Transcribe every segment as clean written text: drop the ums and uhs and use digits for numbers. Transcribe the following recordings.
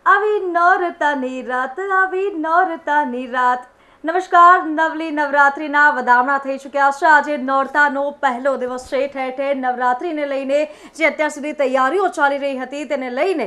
આવી નોરતાની રાત, આવી નોરતાની રાત. નમસ્કાર, નવલી નવરાત્રિના વધામણા થઈ ચૂક્યા છે. આજે નોરતાનો પહેલો દિવસ છે. ઠેર ઠેર નવરાત્રિને લઈને જે અત્યાર સુધી તૈયારીઓ ચાલી રહી હતી તેને લઈને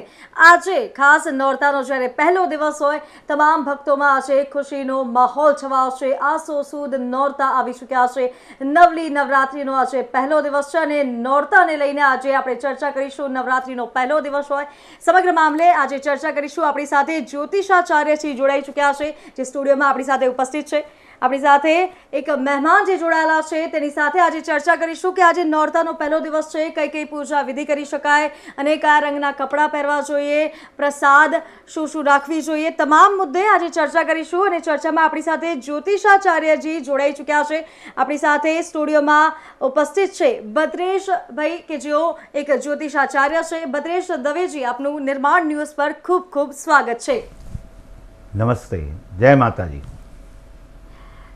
આજે ખાસ નોરતાનો જ્યારે પહેલો દિવસ હોય, તમામ ભક્તોમાં આજે ખુશીનો માહોલ છવાયો છે. આસો સુદ નોરતા આવી ચૂક્યા છે. નવલી નવરાત્રિનો આજે પહેલો દિવસ છે અને નોરતાને લઈને આજે આપણે ચર્ચા કરીશું. નવરાત્રિનો પહેલો દિવસ હોય, સમગ્ર મામલે આજે ચર્ચા કરીશું. આપણી સાથે જ્યોતિષાચાર્યજી જોડાઈ ચૂક્યા છે, જે સ્ટુડિયોમાં આપણી સાથે ઉપસ્થિત છે. આપણી સાથે એક મહેમાન જે જોડાયેલા છે તેની સાથે આજે ચર્ચા કરીશું કે આજે નોરતાનો પહેલો દિવસ છે, કઈ કઈ પૂજા વિધિ કરી શકાય અને કયા રંગના કપડાં પહેરવા જોઈએ, પ્રસાદ શું શું રાખવી જોઈએ, તમામ મુદ્દે આજે ચર્ચા કરીશું. અને ચર્ચામાં આપણી સાથે જ્યોતિષાચાર્યજી જોડાઈ ચૂક્યા છે. આપણી સાથે સ્ટુડિયોમાં ઉપસ્થિત છે ભદ્રેશભાઈ, કે જેઓ એક જ્યોતિષાચાર્ય છે. ભદ્રેશ દવેજી, આપનું નિર્માણ ન્યૂઝ પર ખૂબ ખૂબ સ્વાગત છે. નમસ્તે, જય માતાજી.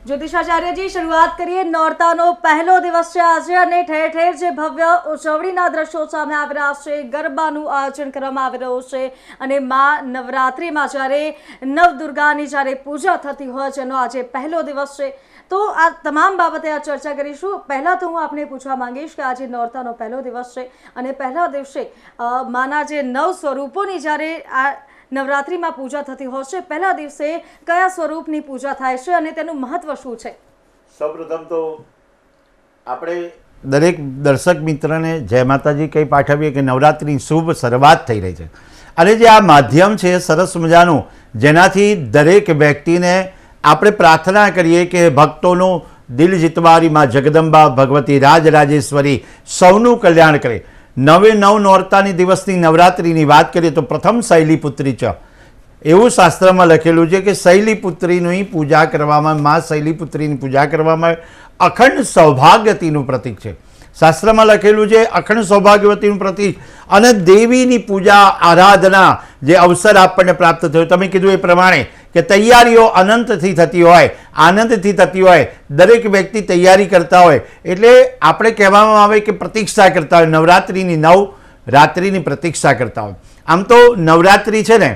જ્યોતિષાચાર્યજી, શરૂઆત કરીએ. નોરતાનો પહેલો દિવસ છે આજે અને ઠેર ઠેર જે ભવ્ય ઉજવણીના દ્રશ્યો સામે આવી રહ્યા છે, ગરબાનું આયોજન કરવામાં આવી રહ્યું છે અને માં નવરાત્રિમાં જ્યારે નવદુર્ગાની જ્યારે પૂજા થતી હોય જેનો આજે પહેલો દિવસ છે, તો આ તમામ બાબતે આ ચર્ચા કરીશું. પહેલાં તો હું આપને પૂછવા માંગીશ કે આજે નોરતાનો પહેલો દિવસ છે અને પહેલા દિવસે માના જે નવ સ્વરૂપોની જ્યારે આ નવરાત્રિમાં પૂજા થતી હોય છે, પહેલા દિવસે કયા સ્વરૂપની પૂજા થાય છે અને તેનું મહત્વ શું છે? સૌપ્રથમ તો આપણે દરેક દર્શક મિત્રને જય માતાજી કહી પાઠવીએ કે નવરાત્રિની શુભ શરૂઆત થઈ રહી છે અને જે આ માધ્યમ છે સરસ મજાનું, જેનાથી દરેક વ્યક્તિને આપણે પ્રાર્થના કરીએ કે ભક્તોનું દિલ જીતવારી માં જગદંબા ભગવતી રાજરાજેશ્વરી સૌનું કલ્યાણ કરે. નવે નવ નોરતાની દિવસની નવરાત્રિની વાત કરીએ તો પ્રથમ શૈલીપુત્રી છે એવું શાસ્ત્રમાં લખેલું છે કે શૈલીપુત્રીની પૂજા કરવામાં, મા શૈલીપુત્રીની પૂજા કરવામાં અખંડ સૌભાગ્યવતીનું પ્રતીક છે. શાસ્ત્રમાં લખેલું છે અખંડ સૌભાગ્યવતીનું પ્રતીક અને દેવીની પૂજા આરાધના જે અવસર આપણને પ્રાપ્ત થયો. તમે કીધું એ પ્રમાણે કે તૈયારીઓ અનંતથી થતી હોય, આનંદથી થતી હોય, દરેક વ્યક્તિ તૈયારી કરતા હોય એટલે આપણે કહેવામાં આવે કે પ્રતીક્ષા કરતા હોય, નવરાત્રિની નવ રાત્રિની પ્રતીક્ષા કરતા હોય. આમ તો નવરાત્રિ છે ને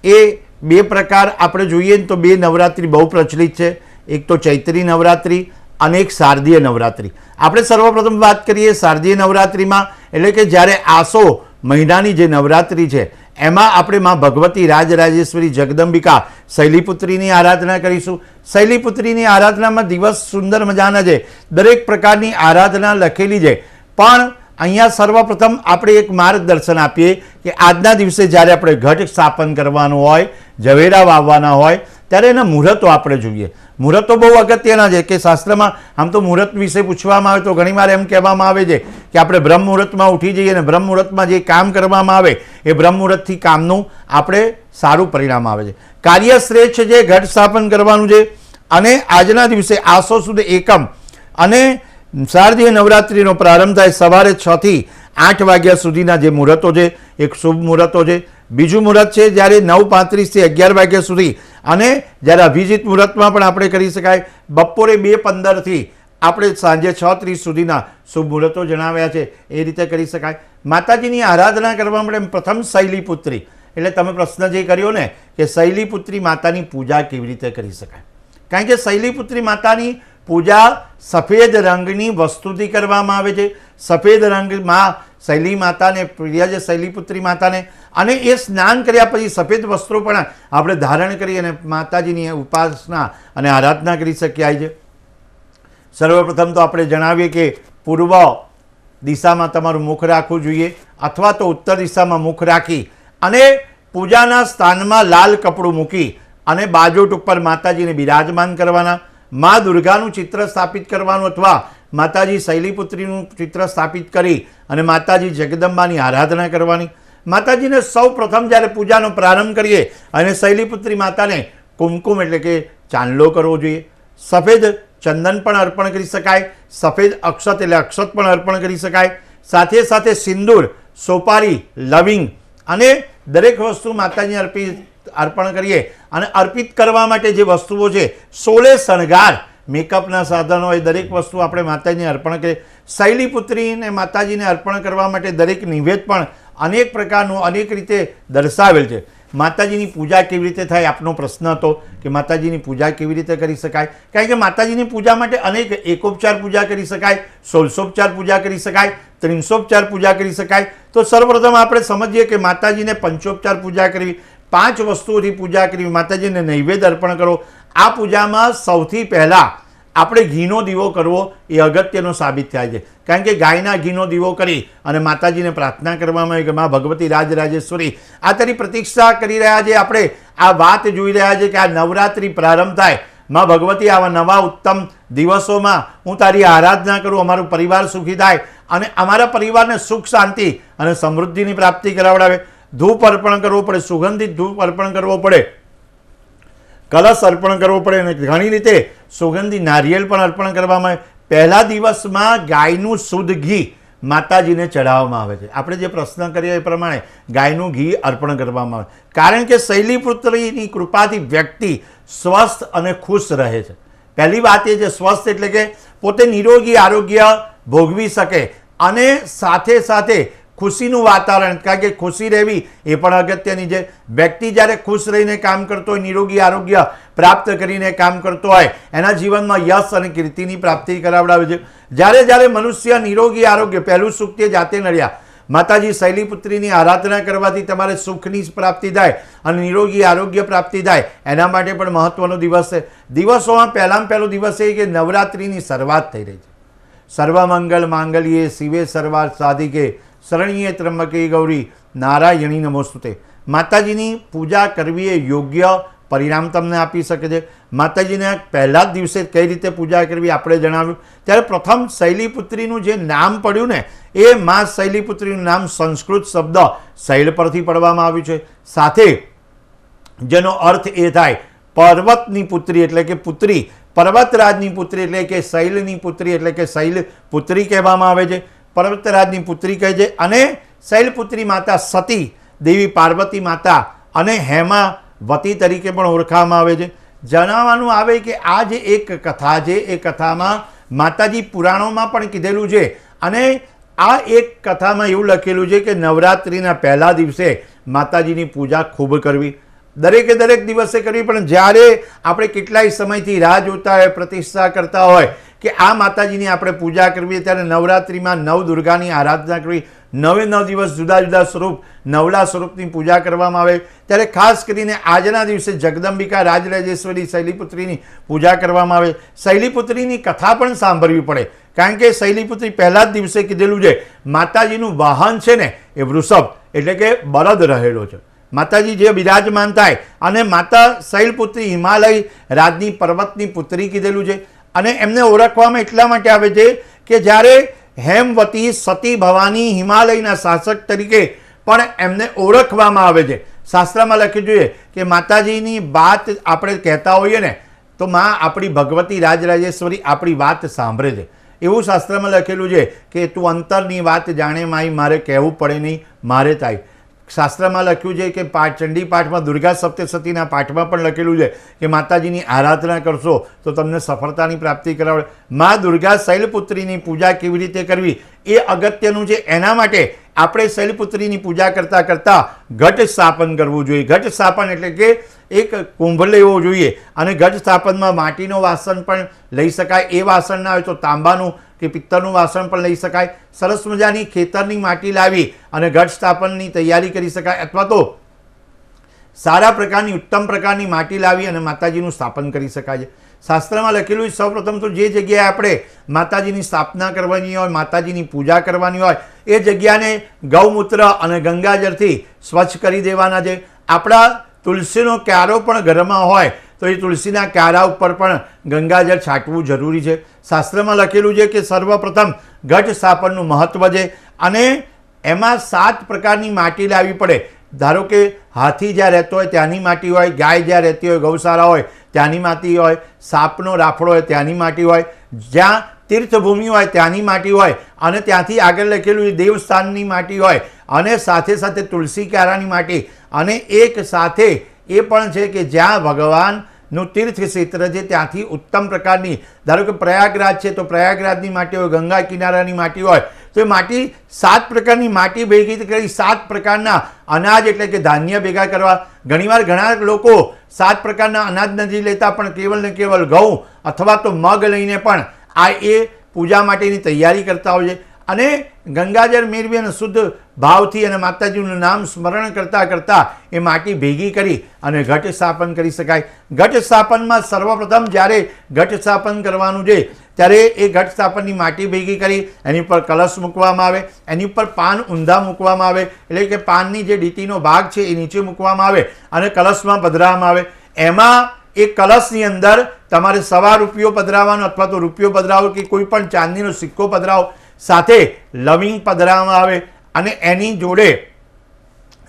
એ બે પ્રકાર આપણે જોઈએ ને તો બે નવરાત્રિ બહુ પ્રચલિત છે. એક તો ચૈત્રી નવરાત્રિ અને એક શારદીય નવરાત્રિ. આપણે સર્વપ્રથમ વાત કરીએ શારદીય નવરાત્રિમાં, એટલે કે જ્યારે આસો મહિનાની જે નવરાત્રિ છે એમાં આપણે માં ભગવતી રાજરાજેશ્વરી જગદંબિકા શૈલીપુત્રીની આરાધના કરીશું. શૈલીપુત્રીની આરાધનામાં દિવસ સુંદર મજાના છે, દરેક પ્રકારની આરાધના લખેલી છે. પણ અહીંયા સર્વપ્રથમ આપણે એક માર્ગદર્શન આપીએ કે આજના દિવસે જ્યારે આપણે ઘટ સ્થાપન કરવાનું હોય, ઝવેરા વાવવાના હોય ત્યારે એના મુહૂર્તો આપણે જોઈએ. મુહૂર્તો બહુ અગત્યના છે કે શાસ્ત્રમાં આમ તો મુહૂર્ત વિશે પૂછવામાં આવે તો ઘણીવાર એમ કહેવામાં આવે છે કે આપણે બ્રહ્મ મુહૂર્તમાં ઉઠી જઈએ અને બ્રહ્મ મુહૂર્તમાં જે કામ કરવામાં આવે એ બ્રહ્મ મુહૂર્તથી કામનું આપણે સારું પરિણામ આવે છે. કાર્ય શ્રેષ્ઠ છે, ઘટ સ્થાપન કરવાનું છે અને આજના દિવસે આસો સુદ એકમ અને શારદીય નવરાત્રિનો પ્રારંભ થાય સવારે 6 થી 8 વાગ્યા સુધીના જે મુહૂર્તો છે એક શુભ મુહૂર્તો છે. બીજું મુહૂર્ત છે જ્યારે 9:35 થી 11 વાગ્યા સુધી અને જ્યારે અભિજીત મુહૂર્તમાં પણ આપણે કરી શકાય. બપોરે 2:15 થી આપણે સાંજે 6:30 સુધીના શુભ મુહૂર્તો જણાવ્યા છે, એ રીતે કરી શકાય. માતાજીની આરાધના કરવા માટે પ્રથમ શૈલીપુત્રી, એટલે તમે પ્રશ્ન જે કર્યો ને કે શૈલીપુત્રી માતાની પૂજા કેવી રીતે કરી શકાય, કારણ કે શૈલીપુત્રી માતાની પૂજા સફેદ રંગની વસ્તુથી કરવામાં આવે છે. સફેદ રંગમાં શૈલી માતાને પ્રિય છે, શૈલીપુત્રી માતાને, અને એ સ્નાન કર્યા પછી સફેદ વસ્ત્રો પણ આપણે ધારણ કરી અને માતાજીની ઉપાસના અને આરાધના કરી શક્યા છે. સર્વપ્રથમ તો આપણે જણાવીએ કે પૂર્વ દિશામાં તમારું મુખ રાખવું જોઈએ અથવા તો ઉત્તર દિશામાં મુખ રાખી અને પૂજાના સ્થાનમાં લાલ કપડું મૂકી અને બાજોટ ઉપર માતાજીને બિરાજમાન કરવાના. મા દુર્ગાનું ચિત્ર સ્થાપિત કરવાનું અથવા માતાજી શૈલીપુત્રીનું ચિત્ર સ્થાપિત કરી અને માતાજી જગદંબાની આરાધના કરવાની. માતાજીને સૌ પ્રથમ જ્યારે પૂજાનો પ્રારંભ કરીએ અને શૈલીપુત્રી માતાને કુમકુમ એટલે કે ચાંદલો કરવો જોઈએ. સફેદ ચંદન પણ અર્પણ કરી શકાય, સફેદ અક્ષત એટલે અક્ષત પણ અર્પણ કરી શકાય. સાથે સાથે સિંદૂર, સોપારી, લવિંગ અને દરેક વસ્તુ માતાજીને અર્પણ કરીએ અને અર્પિત કરવા માટે જે વસ્તુઓ છે 16 શણગાર મેકઅપના સાધનો એ દરેક વસ્તુ આપણે માતાજીને અર્પણ કરીએ. શૈલીપુત્રીને માતાજીને અર્પણ કરવા માટે દરેક નિવેદ પણ અનેક પ્રકારનું અનેક રીતે દર્શાવેલ છે. માતાજીની પૂજા કેવી રીતે થાય આપનો પ્રશ્ન હતો કે માતાજીની પૂજા કેવી રીતે કરી શકાય. કારણ કે માતાજીની પૂજા માટે અનેક એકોપચાર પૂજા કરી શકાય, 16ઉપચાર પૂજા કરી શકાય, 300ઉપચાર પૂજા કરી શકાય. તો સર્વપ્રથમ આપણે સમજીએ કે માતાજીને પંચોપચાર પૂજા કરવી, 5 વસ્તુઓથી પૂજા કરવી, માતાજીને નૈવેદ્ય અર્પણ કરો. આ પૂજામાં સૌથી પહેલાં આપણે ઘીનો દીવો કરવો એ અગત્યનો સાબિત થાય છે. કારણ કે ગાયના ઘીનો દીવો કરી અને માતાજીને પ્રાર્થના કરવામાં આવે કે મા ભગવતી રાજરાજેશ્વરી આ તારી પ્રતીક્ષા કરી રહ્યા છે. આપણે આ વાત જોઈ રહ્યા છે કે આ નવરાત્રિ પ્રારંભ થાય, મા ભગવતી આવા નવા ઉત્તમ દિવસોમાં હું તારી આરાધના કરું, અમારો પરિવાર સુખી થાય અને અમારા પરિવારને સુખ શાંતિ અને સમૃદ્ધિની પ્રાપ્તિ કરાવડાવે. ધૂપ અર્પણ કરવો પડે, સુગંધિત ધૂપ અર્પણ કરવો પડે, કલશ અર્પણ કરવો પડે અને ઘણી રીતે સુગંધી નારિયેળ પણ અર્પણ કરવામાં આવે. પહેલા દિવસમાં ગાયનું શુદ્ધ ઘી માતાજીને ચડાવવામાં આવે છે. આપણે જે પ્રશ્ન કર્યો એ પ્રમાણે ગાયનું ઘી અર્પણ કરવામાં આવે, કારણ કે શૈલીપુત્રીની કૃપાથી વ્યક્તિ સ્વસ્થ અને ખુશ રહે છે. પહેલી વાત એ છે સ્વસ્થ એટલે કે પોતે નિરોગી આરોગ્ય ભોગવી શકે અને સાથે સાથે ખુશીનું વાતાવરણ, કારણ કે ખુશી રહેવી એ પણ અગત્યની છે. વ્યક્તિ જ્યારે ખુશ રહીને કામ કરતો હોય, નિરોગી આરોગ્ય પ્રાપ્ત કરીને કામ કરતો હોય, એના જીવનમાં યશ અને કીર્તિની પ્રાપ્તિ કરાવડાવે છે. જ્યારે જ્યારે મનુષ્ય નિરોગી આરોગ્ય, પહેલું સુખ તે જાતે નડ્યા. માતાજી શૈલીપુત્રીની આરાધના કરવાથી તમારે સુખની પ્રાપ્તિ થાય અને નિરોગી આરોગ્ય પ્રાપ્તિ થાય, એના માટે પણ મહત્વનો દિવસ છે. દિવસોમાં પહેલામાં પહેલો દિવસ એ કે નવરાત્રિની શરૂઆત થઈ રહી છે. સર્વમંગલ માંગલ્યે શિવે સર્વાર્થ સાધિકે શરણ્યે ત્રંબકે ગૌરી નારાયણી નમોસ્તુતે. માતાજીની પૂજા કરવી એ યોગ્ય પરિણામ તમને આપી શકે છે. માતાજીને પહેલા જ દિવસે કઈ રીતે પૂજા કરવી આપણે જણાવ્યું. ત્યારે પ્રથમ શૈલીપુત્રીનું જે નામ પડ્યું ને એ મા શૈલીપુત્રીનું નામ સંસ્કૃત શબ્દ શૈલ પરથી પડવામાં આવ્યું છે. સાથે જેનો અર્થ એ થાય પર્વતની પુત્રી એટલે કે પુત્રી, પર્વતરાજની પુત્રી એટલે કે શૈલની પુત્રી એટલે કે શૈલપુત્રી કહેવામાં આવે છે. પર્વતરાજની પુત્રી કહે છે. અને શૈલપુત્રી માતા સતી દેવી, પાર્વતી માતા અને હેમાવતી તરીકે પણ ઓળખવામાં આવે છે. જણાવવાનું આવે કે આ જે એક કથા છે એ કથામાં માતાજી પુરાણોમાં પણ કીધેલું છે અને આ એક કથામાં એવું લખેલું છે કે નવરાત્રિના પહેલા દિવસે માતાજીની પૂજા ખૂબ કરવી, દરેકે દરેક દિવસે કરવી. પણ જ્યારે આપણે કેટલાય સમયથી રાહ જોતા હોય, પ્રતિષ્ઠા કરતા હોય કે આ માતાજીની આપણે પૂજા કરવી, ત્યારે નવરાત્રિમાં નવ દુર્ગાની આરાધના કરવી, 9 દિવસ જુદા જુદા સ્વરૂપ, નવલા સ્વરૂપની પૂજા કરવામાં આવે. ત્યારે ખાસ કરીને આજના દિવસે જગદંબિકા રાજરાજેશ્વરી શૈલીપુત્રીની પૂજા કરવામાં આવે. શૈલીપુત્રીની કથા પણ સાંભળવી પડે, કારણ કે શૈલીપુત્રી પહેલા જ દિવસે કીધેલું છે માતાજીનું વાહન છે ને એ વૃષભ એટલે કે બળદ રહેલો છે. માતાજી જે બિરાજમાન થાય અને માતા શૈલપુત્રી હિમાલય રાજની પર્વતની પુત્રી કીધેલું છે. અને એમને ઓળખવામાં એટલા માટે આવે છે કે જ્યારે હેમવતી, સતી, ભવાની હિમાલયના શાસક તરીકે પણ એમને ઓળખવામાં આવે છે. શાસ્ત્રમાં લખ્યું જોઈએ કે માતાજીની વાત આપણે કહેતા હોઈએ ને તો માં આપણી ભગવતી રાજરાજેશ્વરી આપણી વાત સાંભળે છે. એવું શાસ્ત્રમાં લખેલું છે કે તું અંતરની વાત જાણે માઈ, મારે કહેવું પડે નહીં મારે થાય. શાસ્ત્રમાં લખ્યું છે કે ચંડી પાઠમાં, દુર્ગા સપ્તશતીના પાઠમાં પણ લખેલું છે કે માતાજીની આરાધના કરશો તો તમને સફળતાની પ્રાપ્તિ કરાવે. મા દુર્ગા શૈલપુત્રીની પૂજા કેવી રીતે કરવી એ અગત્યનું છે. એના માટે આપણે શૈલપુત્રીની પૂજા કરતાં કરતાં ઘટ સ્થાપન કરવું જોઈએ. ઘટ સ્થાપન એટલે કે એક કુંભ લેવો જોઈએ અને ઘટ સ્થાપનમાં માટીનો વાસણ પણ લઈ શકાય. એ વાસણ ના હોય તો તાંબાનું કે પિત્તળનું વાસણ પણ લઈ શકાય. સરસ મજાની ખેતરની માટી લાવી અને ઘટ સ્થાપનની તૈયારી કરી શકાય, અથવા તો સારા પ્રકારની, ઉત્તમ પ્રકારની માટી લાવી અને માતાજીનું સ્થાપન કરી શકાય છે. શાસ્ત્રમાં લખેલું સૌપ્રથમ તો જે જગ્યાએ આપણે માતાજીની સ્થાપના કરવાની હોય, માતાજીની પૂજા કરવાની હોય એ જગ્યાને ગૌમૂત્ર અને ગંગાજળથી સ્વચ્છ કરી દેવાના છે. આપણા તુલસીનો ક્યારો પણ ઘરમાં હોય તો એ તુલસીના ક્યારા ઉપર પણ ગંગાજળ છાંટવું જરૂરી છે. શાસ્ત્રમાં લખેલું છે કે સર્વપ્રથમ ઘટ સ્થાપનનું મહત્વ છે અને એમાં 7 પ્રકારની માટી લાવવી પડે. ધારો કે હાથી જ્યાં રહેતો હોય ત્યાંની માટી હોય, ગાય જ્યાં રહેતી હોય, ગૌશાળા હોય ત્યાંની માટી હોય, સાપનો રાફડો હોય ત્યાંની માટી હોય, જ્યાં તીર્થભૂમિ હોય ત્યાંની માટી હોય અને ત્યાંથી આગળ લખેલું દેવસ્થાનની માટી હોય અને સાથે સાથે તુલસી ક્યારાની માટી. અને એક સાથે એ પણ છે કે જ્યાં ભગવાનનું તીર્થ ક્ષેત્ર છે ત્યાંથી ઉત્તમ પ્રકારની, ધારો કે પ્રયાગરાજ છે તો પ્રયાગરાજની માટી હોય, ગંગા કિનારાની માટી હોય, તો એ માટી 7 પ્રકારની માટી ભેગી કરી 7 પ્રકારના અનાજ એટલે કે ધાન્ય ભેગા કરવા. ઘણીવાર ઘણા લોકો 7 પ્રકારના અનાજ નથી લેતા, પણ કેવલ ને કેવલ ઘઉં અથવા તો મગ લઈને પણ આ એ પૂજા માટેની તૈયારી કરતા હોય છે. અને ગંગાજળ મેળવી અને શુદ્ધ ભાવથી અને માતાજીનું નામ સ્મરણ કરતાં કરતાં એ માટી ભેગી કરી અને ઘટ સ્થાપન કરી શકાય. ઘટ સ્થાપનમાં સર્વપ્રથમ જ્યારે ઘટ સ્થાપન કરવાનું છે ત્યારે એ ઘટ સ્થાપનની માટી ભેગી કરી એની ઉપર કલશ મૂકવામાં આવે, એની ઉપર પાન ઊંધા મૂકવામાં આવે, એટલે કે પાનની જે ડીટીનો ભાગ છે એ નીચે મૂકવામાં આવે અને કલશમાં પધરાવવામાં આવે. એમાં એ કલશની અંદર તમારે ₹1 પધરાવવાનો અથવા તો રૂપિયો પધરાવો કે કોઈ પણ ચાંદીનો સિક્કો પધરાવો, સાથે લવિંગ પધરાવવામાં આવે. અને એની જોડે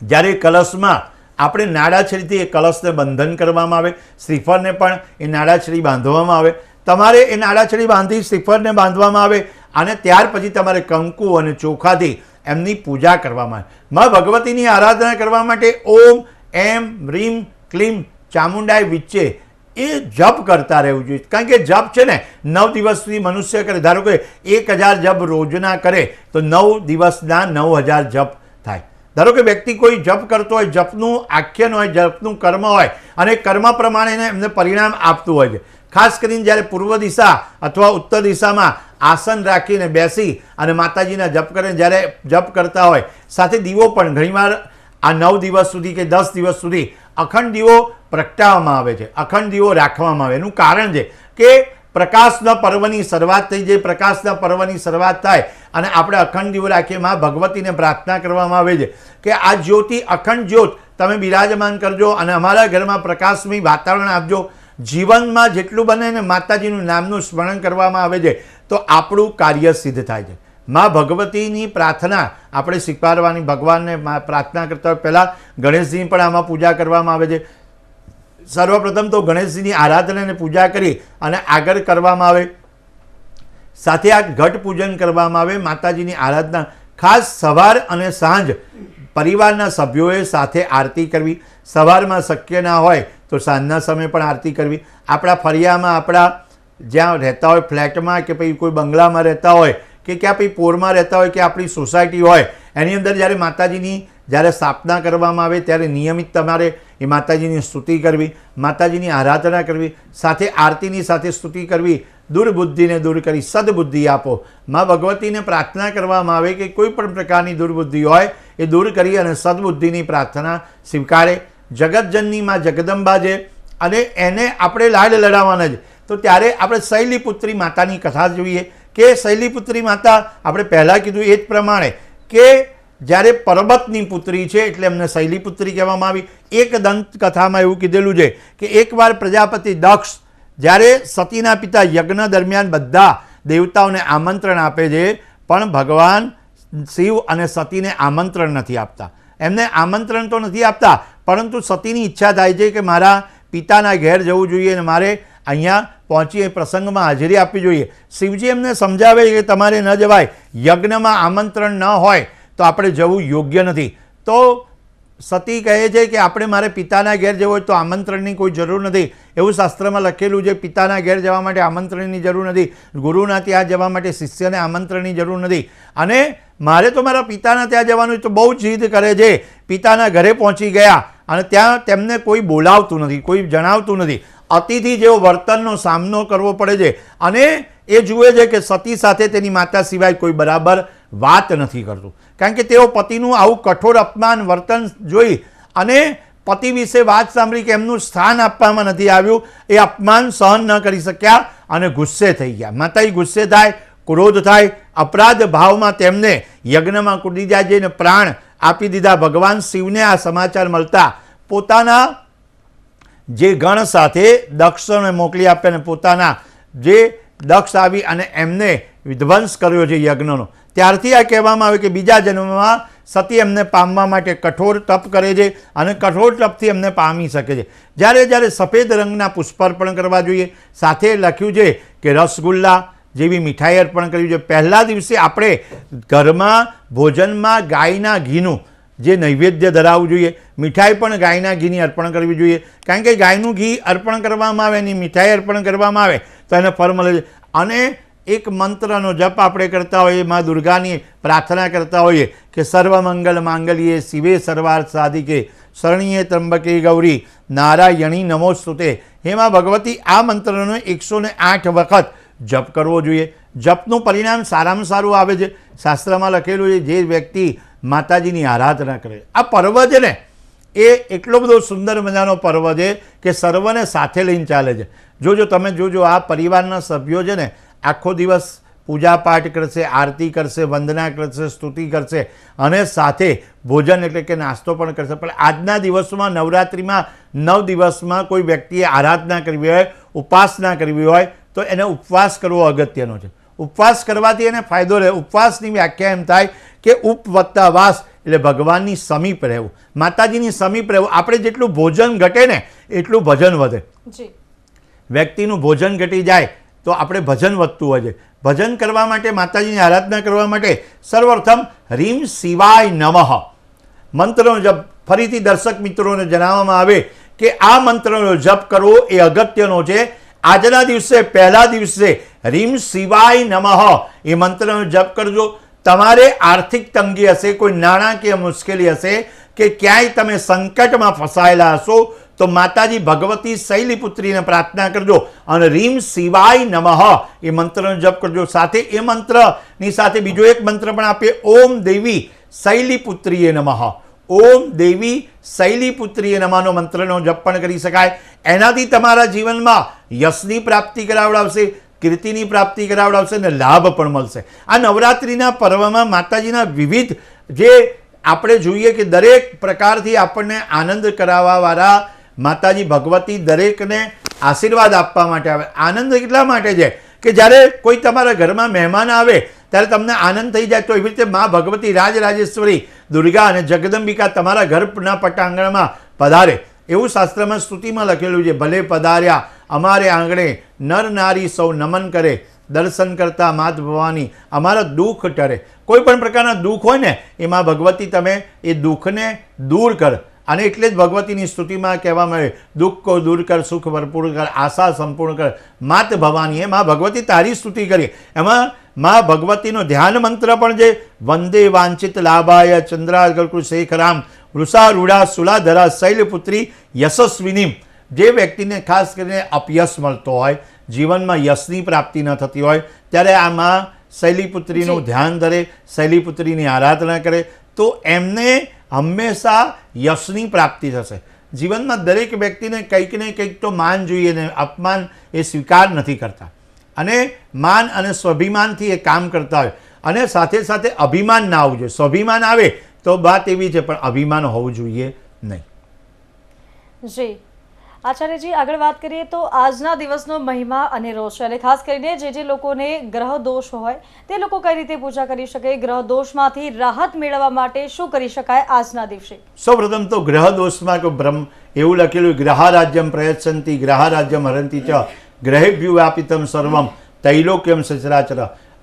જ્યારે કલશમાં આપણે નાડાછડીથી એ કલશને બંધન કરવામાં આવે, શ્રીફળને પણ એ નાડાછડી બાંધવામાં આવે. તમારે એ નાડાછડી બાંધી શ્રીફળને બાંધવામાં આવે અને ત્યાર પછી તમારે કંકુ અને ચોખાથી એમની પૂજા કરવામાં આવે. માં ભગવતીની આરાધના કરવા માટે ઓમ એમ રીમ ક્લીમ ચામુંડાય વિચ્ચે એ જપ કરતા રહેવું જોઈએ. કારણ કે જપ છે ને 9 દિવસ સુધી મનુષ્ય કરે. ધારો કે 1000 જપ રોજના કરે તો 9 દિવસના 9000 જપ થાય. ધારો કે વ્યક્તિ કોઈ જપ કરતો હોય, જપનું આખ્યાન હોય, જપનું કર્મ હોય અને કર્મ પ્રમાણે એમને પરિણામ આપતું હોય છે. ખાસ કરીને જ્યારે પૂર્વ દિશા અથવા ઉત્તર દિશામાં આસન રાખીને બેસી અને માતાજીના જપ કરે, જ્યારે જપ કરતા હોય સાથે દીવો પણ ઘણીવાર આ 9 દિવસ સુધી કે 10 દિવસ સુધી અખંડ દીવો પ્રગટાવવામાં આવે છે, અખંડ દીવો રાખવામાં આવે. એનું કારણ છે કે પ્રકાશના પર્વની શરૂઆત થઈ જાય. પ્રકાશના પર્વની શરૂઆત થાય અને આપણે અખંડ દીવો રાખીએ. માં ભગવતીને પ્રાર્થના કરવામાં આવે છે કે આ જ્યોતિ અખંડ જ્યોત તમે બિરાજમાન કરજો અને અમારા ઘરમાં પ્રકાશમય વાતાવરણ આપજો. જીવનમાં જેટલું બને ને માતાજીનું નામનું સ્મરણ કરવામાં આવે છે તો આપણું કાર્ય સિદ્ધ થાય છે. માં ભગવતીની પ્રાર્થના આપણે સ્વીકારવાની. ભગવાનને પ્રાર્થના કરતા હોય પહેલાં ગણેશજીની પણ આમાં પૂજા કરવામાં આવે છે. સર્વપ્રથમ તો ગણેશજીની આરાધના અને પૂજા કરી અને આગળ કરવામાં આવે. સાથે આ ઘટ પૂજન કરવામાં આવે. માતાજીની આરાધના ખાસ સવાર અને સાંજ પરિવારના સભ્યોએ સાથે આરતી કરવી. સવારમાં શક્ય ના હોય તો સાંજના સમયે પણ આરતી કરવી. આપણા ફળિયામાં, આપણા જ્યાં રહેતા હોય ફ્લેટમાં કે પછી કોઈ બંગલામાં રહેતા હોય કે ક્યાં પછી પોરમાં રહેતા હોય કે આપણી સોસાયટી હોય, એની અંદર જ્યારે માતાજીની જ્યારે સ્થાપના કરવામાં આવે ત્યારે નિયમિત તમારે એ માતાજીની સ્તુતિ કરવી, માતાજીની આરાધના કરવી, સાથે આરતીની સાથે સ્તુતિ કરવી. દુર્બુદ્ધિને દૂર કરી સદબુદ્ધિ આપો. માં ભગવતીને પ્રાર્થના કરવામાં આવે કે કોઈ પણ પ્રકારની દુર્બુદ્ધિ હોય એ દૂર કરી અને સદબુદ્ધિની પ્રાર્થના સ્વીકારે. જગતજનની માં જગદંબા છે અને એને આપણે લાડ લડાવવાના છે. તો ત્યારે આપણે શૈલીપુત્રી માતાની કથા જોઈએ કે શૈલીપુત્રી માતા આપણે પહેલાં કીધું એ જ પ્રમાણે કે જ્યારે પરબતની પુત્રી છે એટલે એમને શૈલીપુત્રી કહેવામાં આવી. એક દંત કથામાં એવું કીધેલું છે કે એકવાર પ્રજાપતિ દક્ષ જ્યારે સતીના પિતા યજ્ઞ દરમિયાન બધા દેવતાઓને આમંત્રણ આપે છે, પણ ભગવાન શિવ અને સતીને આમંત્રણ નથી આપતા. એમને આમંત્રણ તો નથી આપતા, પરંતુ સતીની ઈચ્છા થાય છે કે મારા પિતાના ઘેર જવું જોઈએ અને મારે અહીંયા પહોંચી એ પ્રસંગમાં હાજરી આપવી જોઈએ. શિવજી એમને સમજાવે કે તમારે ન જવાય, યજ્ઞમાં આમંત્રણ ન હોય તો આપણે જવું યોગ્ય નથી. તો સતી કહે છે કે આપણે મારે પિતાના ઘેર જવું હોય તો આમંત્રણની કોઈ જરૂર નથી. એવું શાસ્ત્રમાં લખેલું છે, પિતાના ઘેર જવા માટે આમંત્રણની જરૂર નથી, ગુરુના ત્યાં જવા માટે શિષ્યને આમંત્રણની જરૂર નથી. અને મારે તો મારા પિતાના ત્યાં જવાનું તો બહુ જીદ કરે છે. પિતાના ઘરે પહોંચી ગયા અને ત્યાં તેમને કોઈ બોલાવતું નથી, કોઈ જણાવતું નથી. અતિથિ જેવો વર્તનનો સામનો કરવો પડે છે અને એ જુએ છે કે સતી સાથે તેની માતા સિવાય કોઈ બરાબર વાત નથી કરતું. કારણ કે તેઓ પતિનું આવું કઠોર અપમાન વર્તન જોઈ અને પતિ વિશે વાત સાંભળી કે એમનું સ્થાન આપવામાં નથી આવ્યું, એ અપમાન સહન ન કરી શક્યા અને ગુસ્સે થઈ ગયા. માતાજી ગુસ્સે થાય, ક્રોધ થાય, અપરાધ ભાવમાં તેમને યજ્ઞમાં કૂદી જાય છે અને પ્રાણ આપી દીધા. ભગવાન શિવને આ સમાચાર મળતા પોતાના જે ગણ સાથે દક્ષને મોકલી આપ્યા અને પોતાના જે દક્ષ આવી અને એમને વિધ્વંસ કર્યો છે યજ્ઞનો. ત્યારથી આ કહેવામાં આવે કે બીજા જન્મમાં સતી એમને પામવા માટે કઠોર તપ કરે છે અને કઠોર તપથી એમને પામી શકે છે. જ્યારે જ્યારે સફેદ રંગના પુષ્પ અર્પણ કરવા જોઈએ. સાથે લખ્યું છે કે રસગુલ્લા જેવી મીઠાઈ અર્પણ કરવી જોઈએ. પહેલા દિવસે આપણે ઘરમાં ભોજનમાં ગાયના ઘીનું જે નૈવેદ્ય ધરાવવું જોઈએ. મીઠાઈ પણ ગાયના ઘીની અર્પણ કરવી જોઈએ. કારણ કે ગાયનું ઘી અર્પણ કરવામાં આવે, એની મીઠાઈ અર્પણ કરવામાં આવે તો એને ફળ મળે છે. અને એક મંત્રનો જપ આપણે કરતા હોઈએ, મા દુર્ગાની પ્રાર્થના કરતા હોઈએ કે સર્વમંગલ માંગલ્યે શિવે સર્વાર્થ સાધિકે શરણ્યે ત્રંબકે ગૌરી નારાયણી નમોસ્તુતે. હે મા ભગવતી, આ મંત્રનો 108 વખત જપ કરવો જોઈએ. જપનું પરિણામ સારામાં સારું આવે છે. શાસ્ત્રમાં લખેલું છે, જે વ્યક્તિ માતાજીની આરાધના કરે. આ પર્વ છે ને, એ એટલો બધો સુંદર મજાનો પર્વ છે કે સર્વને સાથે લઈને ચાલે છે. જોજો, તમે જોજો, આ પરિવારના સભ્યો છે ને, આખો દિવસ પૂજા પાઠ કરશે, આરતી કરશે, વંદના કરશે, સ્તુતિ કરશે અને સાથે ભોજન એટલે કે નાસ્તો પણ કરશે. પણ આજના દિવસોમાં, નવરાત્રિમાં 9 દિવસમાં કોઈ વ્યક્તિએ આરાધના કરવી હોય, ઉપાસના કરવી હોય તો એને ઉપવાસ કરવો અગત્યનો છે. ઉપવાસ કરવાથી એને ફાયદો રહે. ઉપવાસની વ્યાખ્યા એમ થાય કે ઉપ વત્તા વાસ એટલે ભગવાનની સમીપ રહેવું, માતાજીની સમીપ રહેવું. આપણે જેટલું ભોજન ઘટે ને એટલું ભજન વધે. વ્યક્તિનું ભોજન ઘટી જાય તો આપણે ભજન વધતું હોય છે. ભજન કરવા માટે, માતાજીની આરાધના કરવા માટે સર્વપ્રથમ રીમ શિવાય નમઃ મંત્રનો જપ. ફરીથી દર્શક મિત્રોને જણાવવામાં આવે કે આ મંત્રનો જપ કરવો એ અગત્યનો છે. આજના દિવસે, પહેલા દિવસે રીમ શિવાય નમઃ એ મંત્રનો જપ કરજો. તમારે આર્થિક તંગી હશે, કોઈ નાણાકીય મુશ્કેલી હશે કે ક્યાંય તમે સંકટમાં ફસાયેલા હશો તો માતાજી ભગવતી શૈલીપુત્રીને પ્રાર્થના કરજો અને રીમ શિવાય નમઃ એ મંત્રનો જપ કરજો. સાથે એ મંત્રની સાથે બીજો એક મંત્ર પણ આપીએ, ઓમ દેવી શૈલીપુત્રીએ નમઃ. ઓમ દેવી શૈલીપુત્રીએ નમઃનો મંત્રનો જપ પણ કરી શકાય. એનાથી તમારા જીવનમાં યશની પ્રાપ્તિ કરાવડાવશે, કીર્તિની પ્રાપ્તિ કરાવડાવશે અને લાભ પણ મળશે. આ નવરાત્રિના પર્વમાં માતાજીના વિવિધ, જે આપણે જોઈએ કે દરેક પ્રકારથી આપણને આનંદ કરાવવાવાળા માતાજી ભગવતી દરેકને આશીર્વાદ આપવા માટે આવે. આનંદ એટલા માટે છે કે જ્યારે કોઈ તમારા ઘરમાં મહેમાન આવે ત્યારે તમને આનંદ થઈ જાય. તો એવી રીતે મા ભગવતી રાજરાજેશ્વરી દુર્ગા અને જગદંબિકા તમારા ઘરના પટાંગણમાં પધારે એવું શાસ્ત્રમાં સ્તુતિમાં લખેલું છે. ભલે પધાર્યા અમારે આંગણે, નર નારી સૌ નમન કરે, દર્શન કરતા માત ભવાની અમારા દુઃખ ટરે. કોઈ પણ પ્રકારના દુઃખ હોય ને એમાં ભગવતી તમે એ દુઃખને દૂર કર. અને એટલે જ ભગવતીની સ્તુતિમાં કહેવામાં આવે, દુઃખ કો દૂર કર, સુખ ભરપૂર કર, આશા સંપૂર્ણ કર, માત ભવાની. એ મા ભગવતી તારી સ્તુતિ કરીએ. એમાં મા ભગવતીનો ધ્યાન મંત્ર પણ છે, વંદે વાંચિત લાભાય ચંદ્રાગલકુ શેખરામ વૃષારૂઢા સુલાધરા શૈલપુત્રી યશસ્વિની. જે વ્યક્તિને ખાસ કરીને અપયશ મળતો હોય, જીવનમાં યશની પ્રાપ્તિ ન થતી હોય, ત્યારે આમાં શૈલીપુત્રીનું ધ્યાન ધરે, શૈલીપુત્રીની આરાધના કરે તો એમને હંમેશા યશની પ્રાપ્તિ થશે. જીવનમાં દરેક વ્યક્તિને કંઈક ને કંઈક તો માન જોઈએ ને અપમાન એ સ્વીકાર નથી કરતા. અને માન અને સ્વાભિમાનથી એ કામ કરતા હોય અને સાથે સાથે અભિમાન ના આવવું જોઈએ. સ્વાભિમાન આવે તો વાત એવી છે, પણ અભિમાન હોવું જોઈએ નહીં. જી આચાર્યજી, આગળ વાત કરીએ તો આજના દિવસનો મહિમા અનેરો છે અને ખાસ કરીને જે લોકોને ગ્રહ દોષ હોય તે લોકો કઈ રીતે પૂજા કરી શકે, ગ્રહ દોષમાંથી રાહત મેળવવા માટે શું કરી શકાય આજના દિવસે? સૌપ્રથમ તો ગ્રહ દોષમાં એવું લખેલું, ગ્રહ રાજ્યમ પ્રયચ્છન્તિ ગ્રહ રાજ્યમ હરંતિ ચ ગ્રહેભ્યો વ્યાપિતમ સર્વમ તૈલોક્યમ સચરાચર.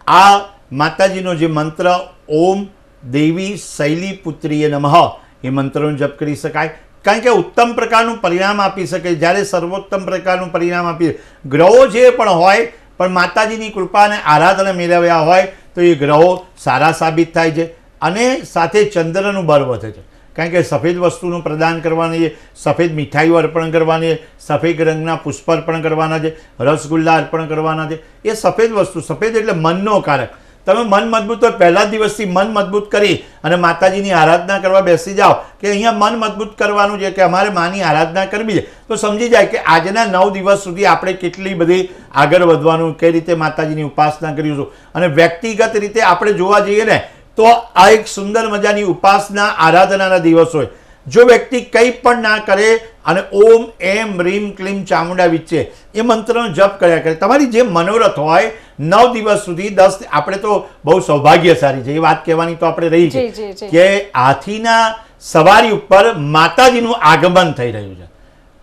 આ માતાજીનો જે મંત્ર ઓમ દેવી શૈલીપુત્રીએ નમઃ એ મંત્રનો જપ કરી શકાય. કારણ કે ઉત્તમ પ્રકારનું પરિણામ આપી શકે. જ્યારે સર્વોત્તમ પ્રકારનું પરિણામ આપી, ગ્રહો જે પણ હોય પણ માતાજીની કૃપા અને આરાધના મેળવ્યા હોય તો એ ગ્રહો સારા સાબિત થાય છે. અને સાથે ચંદ્રનું બળ વધે છે. કારણ કે સફેદ વસ્તુનું પ્રદાન કરવાની છે, સફેદ મીઠાઈઓ અર્પણ કરવાની છે, સફેદ રંગના પુષ્પ અર્પણ કરવાના છે, રસગુલ્લા અર્પણ કરવાના છે. એ સફેદ વસ્તુ, સફેદ એટલે મનનો કારક. તમે મન મજબૂત હોય, પહેલા દિવસથી મન મજબૂત કરી અને માતાજીની આરાધના કરવા બેસી જાઓ કે અહીંયા મન મજબૂત કરવાનું છે કે અમારે માની આરાધના કરવી છે, તો સમજી જાય કે આજના 9 દિવસ સુધી આપણે કેટલી બધી આગળ વધવાનું, કઈ રીતે માતાજીની ઉપાસના કરીશું. અને વ્યક્તિગત રીતે આપણે જોવા જઈએ ને તો આ એક સુંદર મજાની ઉપાસના આરાધનાના દિવસ હોય. જો વ્યક્તિ કંઈ પણ ના કરે અને ઓમ એમ રીમ ક્લીમ ચામુંડા વિચ્ચે એ મંત્રનો જપ કર્યા કરે, તમારી જે મનોરથ હોય 9 દિવસ સુધી 10, આપણે તો બહુ સૌભાગ્યશાળી છે એ વાત કહેવાની તો આપણે રહી છે કે હાથીના સવારી ઉપર માતાજીનું આગમન થઈ રહ્યું છે.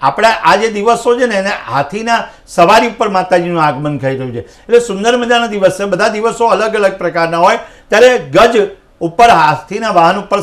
આપણા આ જે દિવસો છે ને એને હાથીના સવારી ઉપર માતાજીનું આગમન થઈ રહ્યું છે. એટલે સુંદર મજાના દિવસ છે. બધા દિવસો અલગ અલગ પ્રકારના હોય. ત્યારે ગજ ઉપર, હાથીના વાહન ઉપર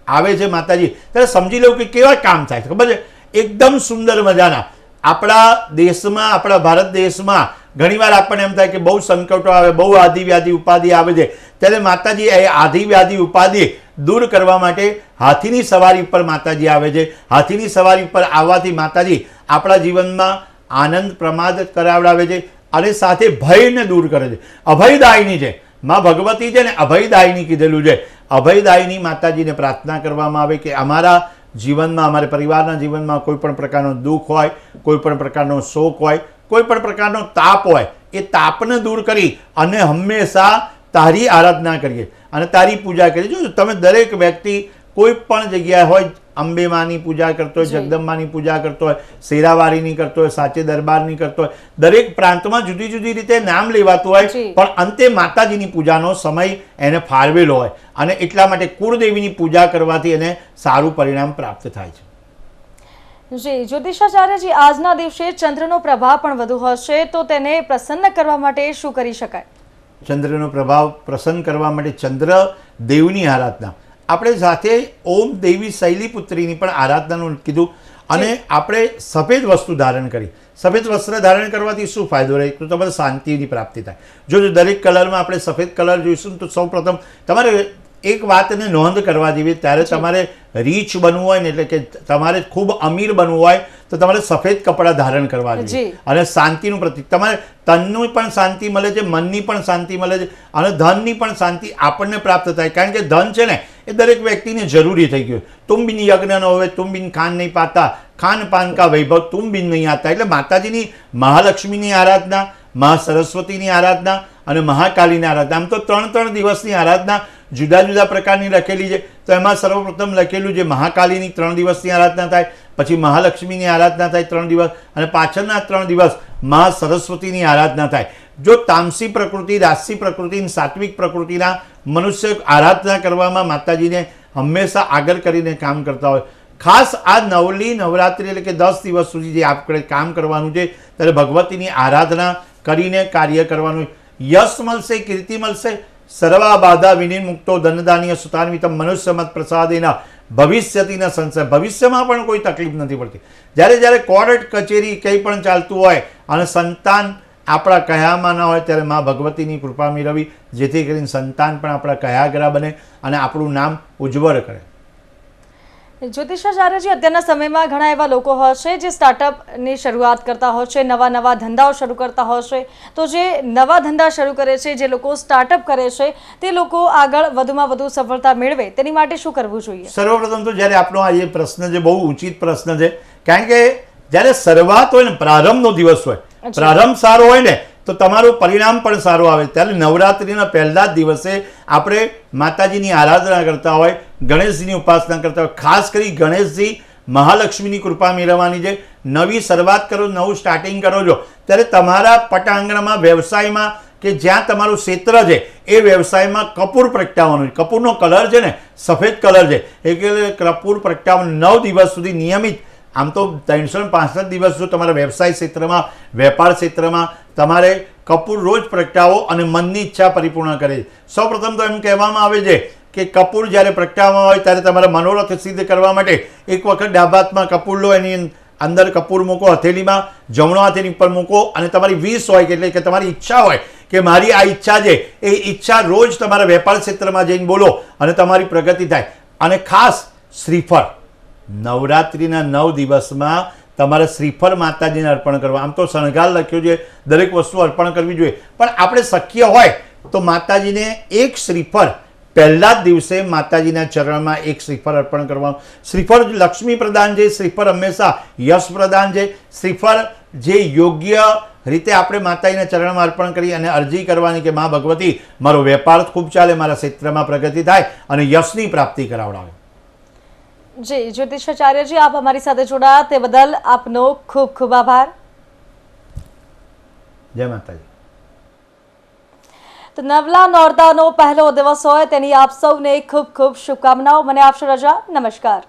આવે છે માતાજી, ત્યારે સમજી લો કે કેવા કામ થાય છે ખબર છે. એકદમ સુંદર મજાના આપણા દેશમાં, આપણા ભારત દેશમાં ઘણીવાર આપણને એમ થાય કે બહુ સંકટો આવે, બહુ આધિ વ્યાધિ ઉપાધિ આવે છે, ત્યારે માતાજી એ આધિ વ્યાધિ ઉપાધિ દૂર કરવા માટે હાથીની સવારી ઉપર માતાજી આવે છે. હાથીની સવારી ઉપર આવવાથી માતાજી આપણા જીવનમાં આનંદ પ્રમાદ કરાવડાવે છે અને સાથે ભયને દૂર કરે છે. અભયદાયિની છે માં ભગવતી છે ને, અભયદાયિની કીધેલું છે. અભયદાયિની માતાજીને પ્રાર્થના કરવામાં આવે કે અમારા જીવનમાં, અમારા પરિવારના જીવનમાં કોઈ પણ પ્રકારનો દુઃખ હોય, કોઈ પણ પ્રકારનો શોક હોય, કોઈ પણ પ્રકારનો તાપ હોય, એ તાપને દૂર કરી અને હંમેશા તારી આરાધના કરીએ અને તારી પૂજા કરીએ. જો તમે દરેક વ્યક્તિ કોઈ પણ જગ્યાએ હોય, અંબે માની પૂજા કરતો હોય, જગદંબાની પૂજા કરતો હોય, શેરાવારીની કરતો હોય, સાચે દરબારની કરતો હોય, દરેક પ્રાંતમાં જુદી જુદી રીતે નામ લેવાતું હોય, પણ અંતે માતાજીની પૂજાનો સમય એને ફાળવેલો હોય અને એટલા માટે કુળદેવીની પૂજા કરવાથી એને સારું પરિણામ પ્રાપ્ત થાય છે. જી જ્યોતિષાચાર્યજી, આજના દિવસે ચંદ્રનો પ્રભાવ પણ વધુ હશે, તો તેને પ્રસન્ન કરવા માટે શું કરી શકાય? ચંદ્રનો પ્રભાવ પ્રસન્ન કરવા માટે ચંદ્ર દેવની આરાધના, આપણે સાથે ઓમ દેવી શૈલીપુત્રીની પણ આરાધનાનું કીધું અને આપણે સફેદ વસ્તુ ધારણ કરી. સફેદ વસ્ત્ર ધારણ કરવાથી શું ફાયદો રહે? તો તમારે શાંતિની પ્રાપ્તિ થાય. જો દરેક કલરમાં આપણે સફેદ કલર જોઈશું તો સૌપ્રથમ તમારે એક વાતને નોંધ કરવા જેવી, ત્યારે તમારે રીચ બનવું હોય ને, એટલે કે તમારે ખૂબ અમીર બનવું હોય તો તમારે સફેદ કપડાં ધારણ કરવા જોઈએ અને શાંતિનું પ્રતીક. તમારે તનનું પણ શાંતિ મળે છે, મનની પણ શાંતિ મળે છે અને ધનની પણ શાંતિ આપણને પ્રાપ્ત થાય. કારણ કે ધન છે ને એ દરેક વ્યક્તિને જરૂરી થઈ ગયું. તુમ બિન યજ્ઞ ન હોય, તુમ બિન ખાન નહીં પાતા, ખાન પાન કા વૈભવ તુમ બિન નહીં આતા. એટલે માતાજીની મહાલક્ષ્મીની આરાધના, મહા સરસ્વતીની આરાધના અને મહાકાલીની આરાધના, આમ તો 3 દિવસની આરાધના જુદા જુદા પ્રકારની લખેલી છે. તો એમાં સર્વપ્રથમ લખેલું છે મહાકાલીની 3 દિવસની આરાધના થાય, પછી મહાલક્ષ્મીની આરાધના થાય 3 દિવસ અને પાછળના 3 દિવસ મહા સરસ્વતીની આરાધના થાય. જો તામસી પ્રકૃતિ, રાજસી પ્રકૃતિ, સાત્વિક પ્રકૃતિના મનુષ્ય આરાધના કરવામાં માતાજીને હંમેશા આગળ કરીને કામ કરતા હોય. ખાસ આ નવરાત્રિ એટલે કે 10 દિવસ સુધી જે આપણે કામ કરવાનું છે, ત્યારે ભગવતીની આરાધના કરીને કાર્ય કરવાનું. યશ મળશે, કીર્તિ મળશે. સર્વા બાધા વિનિર્મુક્તો ધનદાનીય સુતાન્વિતમ મનુષ્યમત પ્રસાદેના ભવિષ્યતિના સંશય. ભવિષ્યમાં પણ કોઈ તકલીફ નથી પડતી. જ્યારે કોર્ટ કચેરી કંઈ પણ ચાલતું હોય અને સંતાન આપણા કયામાં ના હોય, ત્યારે મા ભગવતીની કૃપા મેળવી, જેથી કરીને સંતાન પણ આપણા કયાગ્રા બને અને આપણું નામ ઉજ્જવળ કરે. જ્યોતિષાચાર્યજી, અત્યારના સમયમાં ઘણા એવા લોકો હશે જે સ્ટાર્ટઅપની શરૂઆત કરતા હશે, નવા ધંધાઓ શરૂ કરતા હશે. તો જે નવા ધંધા શરૂ કરે છે, જે લોકો સ્ટાર્ટઅપ કરે છે, તે લોકો આગળ વધુમાં વધુ સફળતા મેળવે તેની માટે શું કરવું જોઈએ? સર્વપ્રથમ તો જ્યારે આપણો આ જે પ્રશ્ન છે, બહુ ઉચિત પ્રશ્ન છે. કારણ કે જ્યારે શરૂઆત હોય ને, પ્રારંભનો દિવસ હોય, પ્રારંભ સારો હોય ને તો તમારું પરિણામ પણ સારું આવે. ત્યારે નવરાત્રિના પહેલા જ દિવસે આપણે માતાજીની આરાધના કરતા હોય, ગણેશજીની ઉપાસના કરતા હોય. ખાસ કરી ગણેશજી, મહાલક્ષ્મીની કૃપા મેળવવાની છે. નવી શરૂઆત કરો, નવું સ્ટાર્ટિંગ કરો છો, ત્યારે તમારા પટાંગણમાં, વ્યવસાયમાં કે જ્યાં તમારું ક્ષેત્ર છે એ વ્યવસાયમાં કપૂર પ્રગટાવવાનું છે. કપૂરનો કલર છે ને સફેદ કલર છે, એટલે કપૂર પ્રગટાવવાનું 9 દિવસ સુધી નિયમિત. આમ તો 365 દિવસ જો તમારા વ્યવસાય ક્ષેત્રમાં, વેપાર ક્ષેત્રમાં તમારે કપૂર રોજ પ્રગટાવો અને મનની ઈચ્છા પરિપૂર્ણ કરે. સૌપ્રથમ તો એમ કહેવામાં આવે છે કે કપૂર જ્યારે પ્રગટાવવામાં હોય ત્યારે તમારા મનોરથ સિદ્ધ કરવા માટે એક વખત ડાબા હાથમાં કપૂર લો, એની અંદર કપૂર મૂકો, હથેળીમાં જમણો હાથેની ઉપર મૂકો અને તમારી વિશ હોય એટલે કે તમારી ઈચ્છા હોય કે મારી આ ઈચ્છા છે, એ ઈચ્છા રોજ તમારા વેપાર ક્ષેત્રમાં જઈને બોલો અને તમારી પ્રગતિ થાય. અને ખાસ શ્રીફળ, નવરાત્રિના 9 દિવસમાં તમારે શ્રીફળ માતાજીને અર્પણ કરવા. આમ તો શણગાર લખ્યો છે, દરેક વસ્તુ અર્પણ કરવી જોઈએ, પણ આપણે શક્ય હોય તો માતાજીને એક શ્રીફળ પહેલા જ દિવસે માતાજીના ચરણમાં એક શ્રીફળ અર્પણ કરવાનું. શ્રીફળ લક્ષ્મી પ્રદાન છે, શ્રીફળ હંમેશા યશ પ્રદાન છે. શ્રીફળ જે યોગ્ય રીતે આપણે માતાજીના ચરણમાં અર્પણ કરી અને અરજી કરવાની કે મા ભગવતી, મારો વેપાર ખૂબ ચાલે, મારા ક્ષેત્રમાં પ્રગતિ થાય અને યશની પ્રાપ્તિ કરાવડાવે. જી જ્યોતિષાચાર્યજી, આપ અમારી સાથે જોડાયા તે બદલ આપનો ખૂબ ખૂબ આભાર. જય માતાજી. તો નવલા નોરતાનો પહેલો દિવસ હોય તેની આપ સૌને ખૂબ ખૂબ શુભકામનાઓ. મને આપશો રજા. નમસ્કાર.